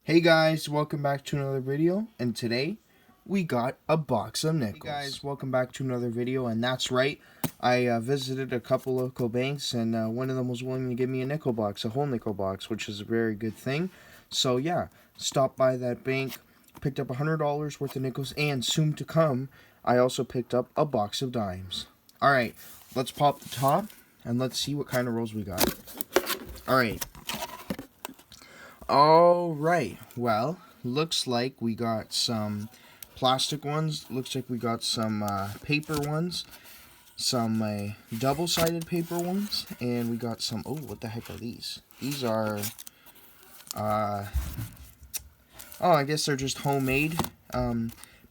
Hey guys, welcome back to another video, and today we got a box of nickels. Hey guys, welcome back to another video, and that's right, I visited a couple local banks, and one of them was willing to give me a nickel box, a whole nickel box, which is a very good thing. So yeah, stopped by that bank, picked up $100 worth of nickels, and soon to come, I also picked up a box of dimes. Alright, let's pop the top, and let's see what kind of rolls we got. Alright, well, looks like we got some plastic ones, looks like we got some paper ones, some double-sided paper ones, and we got some, oh, what the heck are these? These are, oh, I guess they're just homemade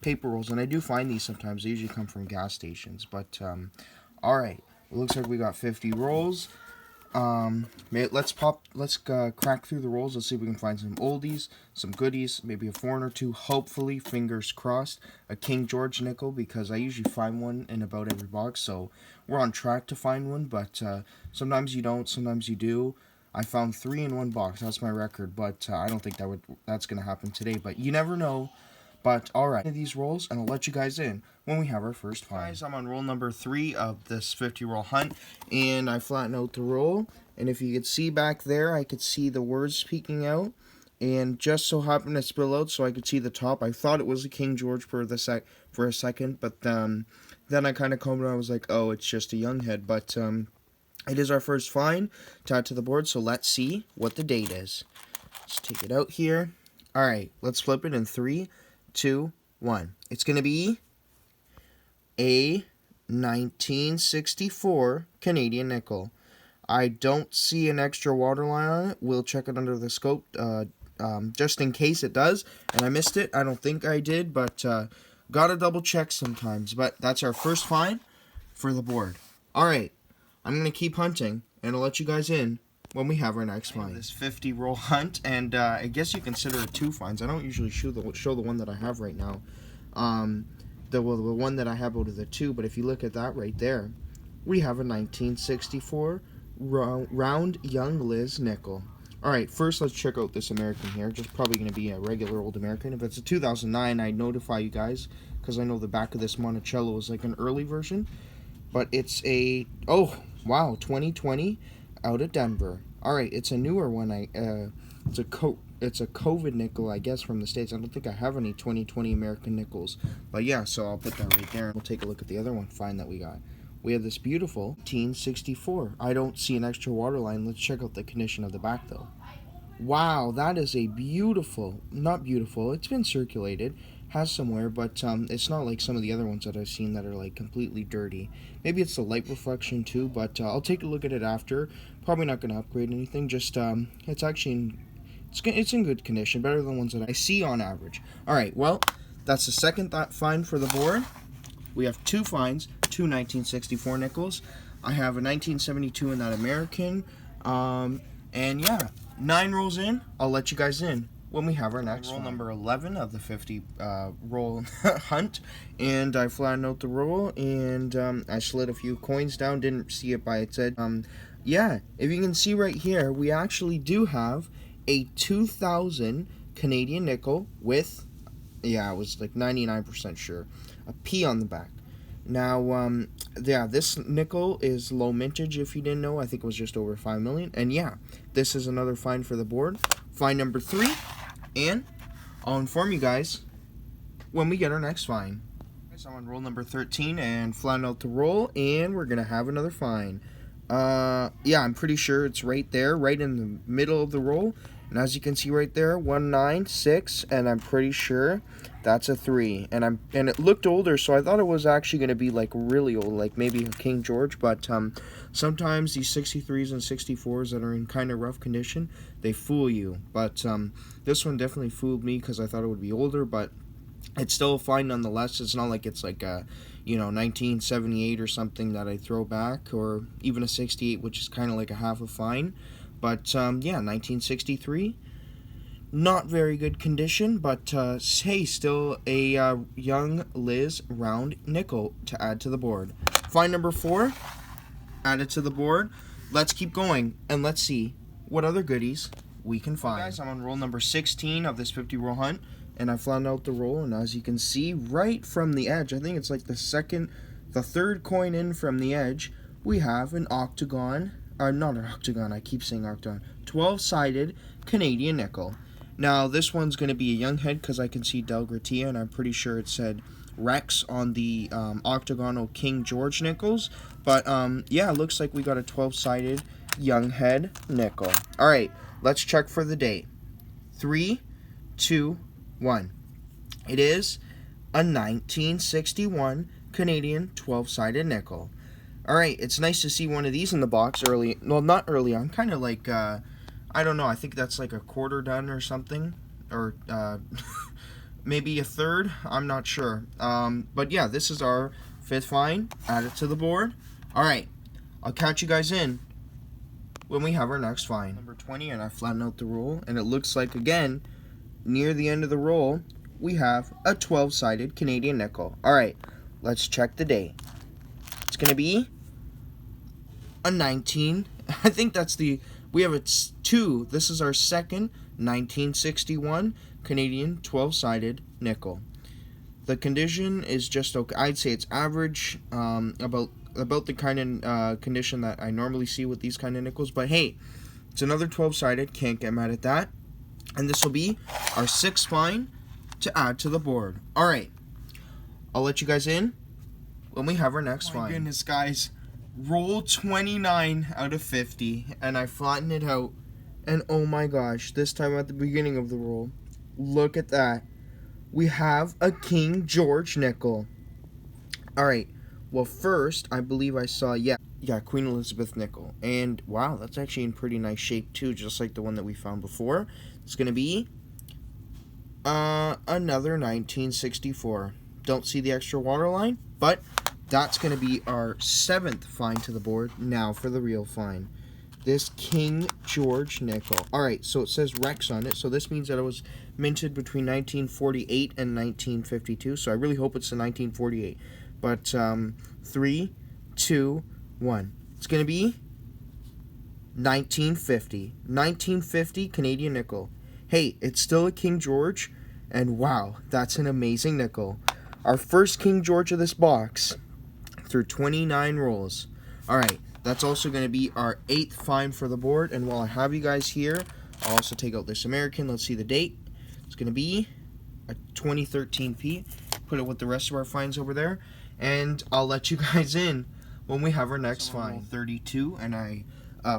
paper rolls, and I do find these sometimes. They usually come from gas stations, but, alright, it looks like we got 50 rolls. Let's crack through the rolls. Let's see if we can find some oldies, some goodies, maybe a foreign or two, hopefully, fingers crossed, a King George nickel, because I usually find one in about every box, so we're on track to find one, but sometimes you don't, sometimes you do. I found 3 in one box, that's my record, but I don't think that's going to happen today, but you never know. But alright, these rolls, and I'll let you guys in when we have our first find. Guys, I'm on roll number 3 of this 50 roll hunt, and I flatten out the roll, and if you could see back there, I could see the words peeking out, and just so happened to spill out so I could see the top. I thought it was a King George for a second, but then I kind of combed it and I was like, oh, it's just a young head, but it is our first find to add to the board, so let's see what the date is. Let's take it out here. Alright, let's flip it in 3, 2, 1. It's going to be a 1964 Canadian nickel. I don't see an extra waterline on it. We'll check it under the scope just in case it does. And I missed it. I don't think I did, but gotta double check sometimes. But that's our first find for the board. Alright, I'm going to keep hunting, and I'll let you guys in when we have our next find. This 50 roll hunt, and I guess you consider it 2 finds. I don't usually show the one that I have right now, the one that I have out of the 2, but if you look at that right there, we have a 1964 round young Liz nickel. Alright, first let's check out this American here. Just probably going to be a regular old American. If it's a 2009, I'd notify you guys, because I know the back of this Monticello is like an early version, but it's a, oh, wow, 2020 out of Denver. Alright, it's a newer one. It's a COVID nickel, I guess, from the States. I don't think I have any 2020 American nickels. But yeah, so I'll put that right there. We'll take a look at the other one, find that we got. We have this beautiful 1964. I don't see an extra waterline. Let's check out the condition of the back, though. Wow, that is a beautiful, not beautiful, it's been circulated, has some wear, but it's not like some of the other ones that I've seen that are like completely dirty. Maybe it's the light reflection too, but I'll take a look at it after. Probably not going to upgrade anything, just it's actually it's in good condition, better than ones that I see on average. Alright, well, that's the second find for the board. We have 2 finds, 2 1964 nickels. I have a 1972 in that American, and yeah, 9 rolls in. I'll let you guys in when we have our next roll. Number 11 of the 50 roll hunt, and I flattened out the roll, and I slid a few coins down, didn't see it by its head. Yeah, if you can see right here, we actually do have a 2000 Canadian nickel with, yeah, it was like 99% sure, a P on the back. Now, yeah, this nickel is low mintage, if you didn't know. I think it was just over 5 million. And yeah, this is another find for the board. Find number 3. And I'll inform you guys when we get our next find. So I'm on roll number 13 and flatten out the roll. And we're going to have another find. Yeah, I'm pretty sure it's right there, right in the middle of the roll. And as you can see right there, 196, and I'm pretty sure that's a 3. And it looked older, so I thought it was actually going to be like really old, like maybe a King George. But sometimes these 63s and 64s that are in kind of rough condition, they fool you. But this one definitely fooled me because I thought it would be older, but it's still a find nonetheless. It's not like it's like a, 1978 or something that I throw back, or even a 68, which is kind of like a half a find. But, yeah, 1963, not very good condition, but, hey, still a young Liz round nickel to add to the board. Find number 4, added to the board. Let's keep going, and let's see what other goodies we can find. Guys, I'm on roll number 16 of this 50 roll hunt, and I found out the roll, and as you can see, right from the edge, I think it's like the third coin in from the edge, we have an octagon, not an octagon, I keep saying octagon, 12-sided Canadian nickel. Now, this one's going to be a young head because I can see Del Gratia, and I'm pretty sure it said Rex on the octagonal King George nickels. But, yeah, it looks like we got a 12-sided young head nickel. All right, let's check for the date. 3, 2, 1. It is a 1961 Canadian 12-sided nickel. All right, it's nice to see one of these in the box early. Well, not early on, kind of like, I don't know, I think that's like a quarter done or something. Or maybe a third, I'm not sure. But yeah, this is our 5th find. Add it to the board. All right, I'll catch you guys in when we have our next find. Number 20, and I flatten out the roll, and it looks like, again, near the end of the roll, we have a 12-sided Canadian nickel. All right, let's check the date. It's going to be a 19, I think that's the, we have it 2, this is our second 1961 Canadian 12-sided nickel. The condition is just okay. I'd say it's average, about the kind of condition that I normally see with these kind of nickels. But hey, it's another 12-sided. Can't get mad at that. And this will be our 6th find to add to the board. All right, I'll let you guys in when we have our next find. My goodness, guys, roll 29 out of 50, and I flattened it out. And oh my gosh, this time at the beginning of the roll, look at that. We have a King George nickel. All right. Well, first, I believe I saw, yeah, Queen Elizabeth nickel. And, wow, that's actually in pretty nice shape, too, just like the one that we found before. It's going to be another 1964. Don't see the extra waterline, but that's going to be our 7th find to the board. Now for the real find. This King George nickel. All right, so it says Rex on it, so this means that it was minted between 1948 and 1952, so I really hope it's the 1948. But 3, 2, 1. It's going to be 1950. 1950 Canadian nickel. Hey, it's still a King George, and wow, that's an amazing nickel. Our first King George of this box through 29 rolls. All right, that's also going to be our 8th find for the board, and while I have you guys here, I'll also take out this American. Let's see the date. It's going to be a 2013 P. Put it with the rest of our finds over there. And I'll let you guys in when we have our next find. 32, and I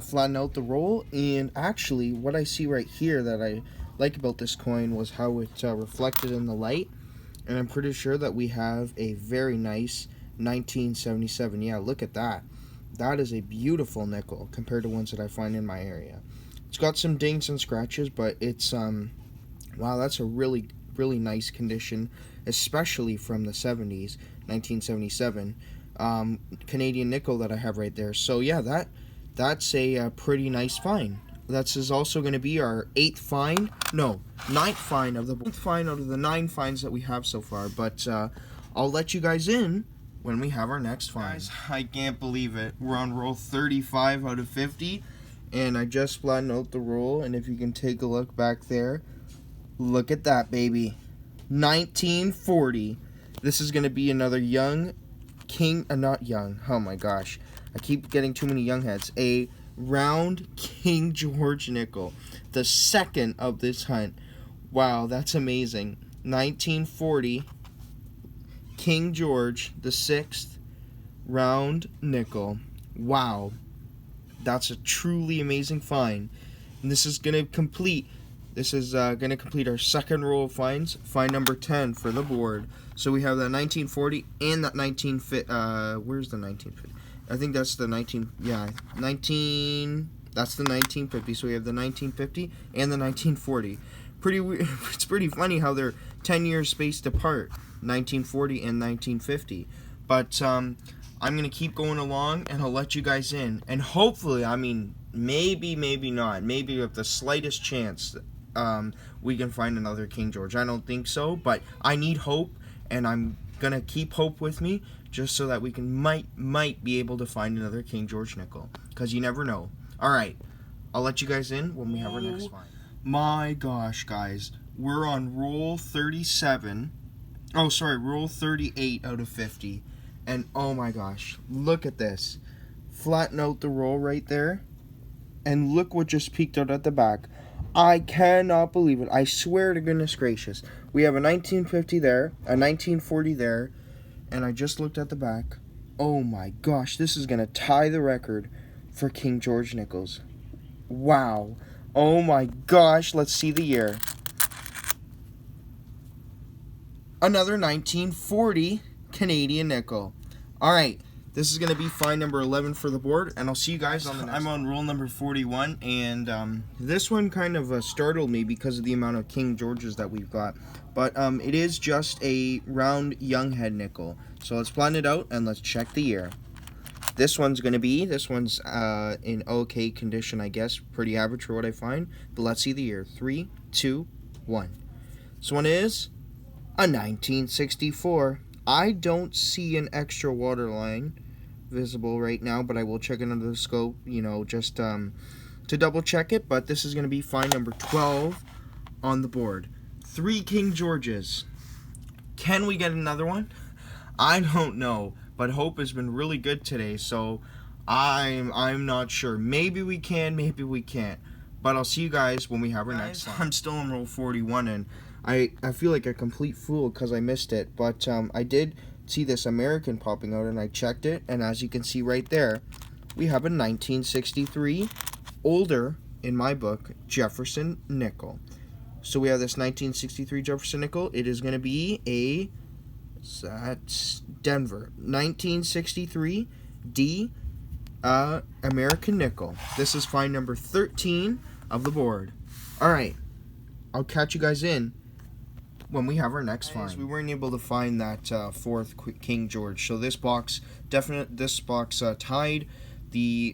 flatten out the roll. And actually, what I see right here that I like about this coin was how it reflected in the light. And I'm pretty sure that we have a very nice 1977. Yeah, look at that. That is a beautiful nickel compared to ones that I find in my area. It's got some dings and scratches, but it's, wow, that's a really nice condition, especially from the 70s, 1977 Canadian nickel that I have right there. So yeah, that's a pretty nice find. That is also going to be our 9th find of the 9th find out of the 9 finds that we have so far. But I'll let you guys in when we have our next find. Guys, I can't believe it. We're on roll 35 out of 50, and I just flattened out the roll. And if you can take a look back there, look at that, baby. 1940. This is going to be another young King, not young, oh my gosh. I keep getting too many young heads. A round King George nickel. The 2nd of this hunt. Wow, that's amazing. 1940 King George, the 6th round nickel. Wow. That's a truly amazing find. And this is going to complete our 2nd row of finds. Find number 10 for the board. So we have that 1940 and that 1950. Where's the 1950? I think that's the 19. Yeah, 19. That's the 1950. So we have the 1950 and the 1940. Pretty weird. It's pretty funny how they're 10 years spaced apart. 1940 and 1950. But I'm gonna keep going along, and I'll let you guys in. And hopefully, I mean, maybe not. Maybe with the slightest chance, we can find another King George. I don't think so, but I need hope, and I'm gonna keep hope with me just so that we can might be able to find another King George nickel, because you never know. All right, I'll let you guys in when we have our next find. My gosh, guys. We're on roll 37. Oh, sorry, roll 38 out of 50. And oh my gosh, look at this. Flatten out the roll right there. And look what just peeked out at the back. I cannot believe it. I swear to goodness gracious. We have a 1950 there, a 1940 there, and I just looked at the back. Oh my gosh, this is going to tie the record for King George nickels. Wow. Oh my gosh, let's see the year. Another 1940 Canadian nickel. All right, this is going to be find number 11 for the board, and I'll see you guys on the next. I'm on roll number 41, and this one kind of startled me because of the amount of King Georges that we've got. But it is just a round young head nickel. So let's plan it out, and let's check the year. This one's in okay condition, I guess. Pretty average for what I find. But let's see the year. 3, 2, 1. This one is a 1964. I don't see an extra water line visible right now, but I will check it under the scope, just to double check it. But this is going to be find number 12 on the board. 3 King Georges. Can we get another one? I don't know, but hope has been really good today, so I'm not sure. Maybe we can, maybe we can't. But I'll see you guys when we have our next one. I'm still on roll 41, and I feel like a complete fool because I missed it. But I did see this American popping out, and I checked it, and as you can see right there, we have a 1963 older, in my book, Jefferson nickel. So we have this 1963 Jefferson nickel. It is going to be that's Denver 1963 D American nickel. This is find number 13 of the board. All right, I'll catch you guys in when we have our next find. We weren't able to find that fourth King George, so this box tied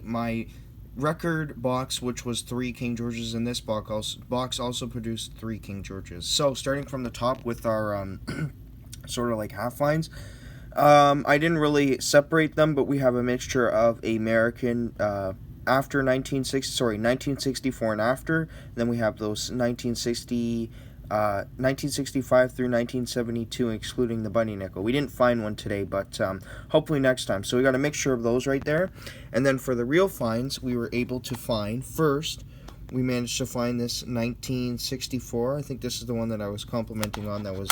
my record box, which was 3 King Georges, and this box also produced 3 King Georges. So starting from the top with our sort of like half finds, I didn't really separate them, but we have a mixture of American after 1964 and after, and then we have those 1965 through 1972, excluding the bunny nickel. We didn't find one today, but hopefully next time. So we got a mixture of those right there. And then for the real finds, we were able to find, first, we managed to find this 1964. I think this is the one that I was complimenting on, that was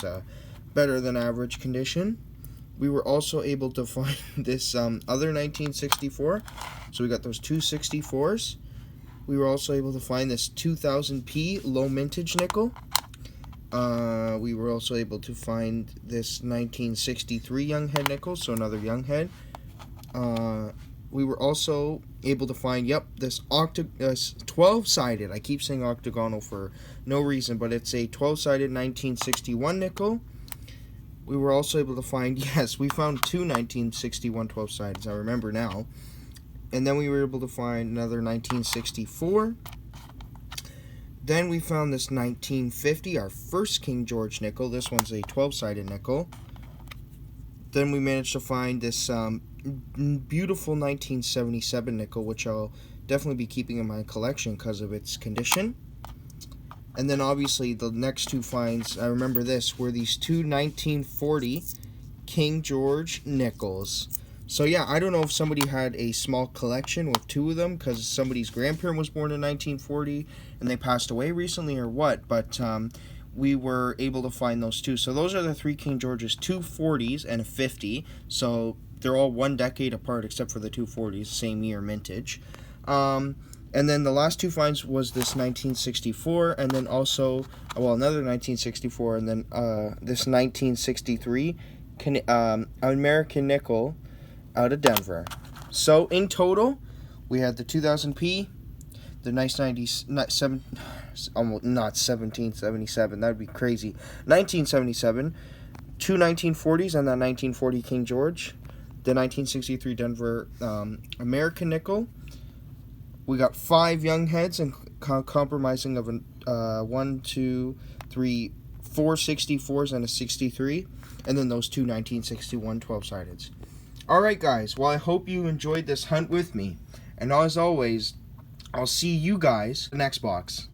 better than average condition. We were also able to find this other 1964. So we got those 2 64s. We were also able to find this 2000p low mintage nickel. We were also able to find this 1963 young head nickel, so another young head. We were also able to find, this 12-sided, I keep saying octagonal for no reason, but it's a 12-sided 1961 nickel. We were also able to find, yes, we found 2 1961 12-sideds, I remember now. And then we were able to find another 1964. Then we found this 1950, our first King George nickel. This one's a 12-sided nickel. Then we managed to find this beautiful 1977 nickel, which I'll definitely be keeping in my collection because of its condition. And then obviously the next 2 finds, I remember this, were these 2 1940 King George nickels. So yeah, I don't know if somebody had a small collection with 2 of them because somebody's grandparent was born in 1940 and they passed away recently or what, but we were able to find those 2. So those are the 3 King Georges, 2 40s and a 50. So they're all 1 decade apart except for the 2 40s, same year mintage. And then the last 2 finds was this 1964, and then also, another 1964, and then this 1963 American nickel out of Denver. So in total, we had the 2000p, the nice 1777, that would be crazy, 1977, 2 1940s, and that 1940 King George, the 1963 Denver American nickel. We got 5 young heads and compromising of 4 64s and a 63, and then those 2 1961 12-sideds. Alright guys, well I hope you enjoyed this hunt with me, and as always, I'll see you guys in the next box.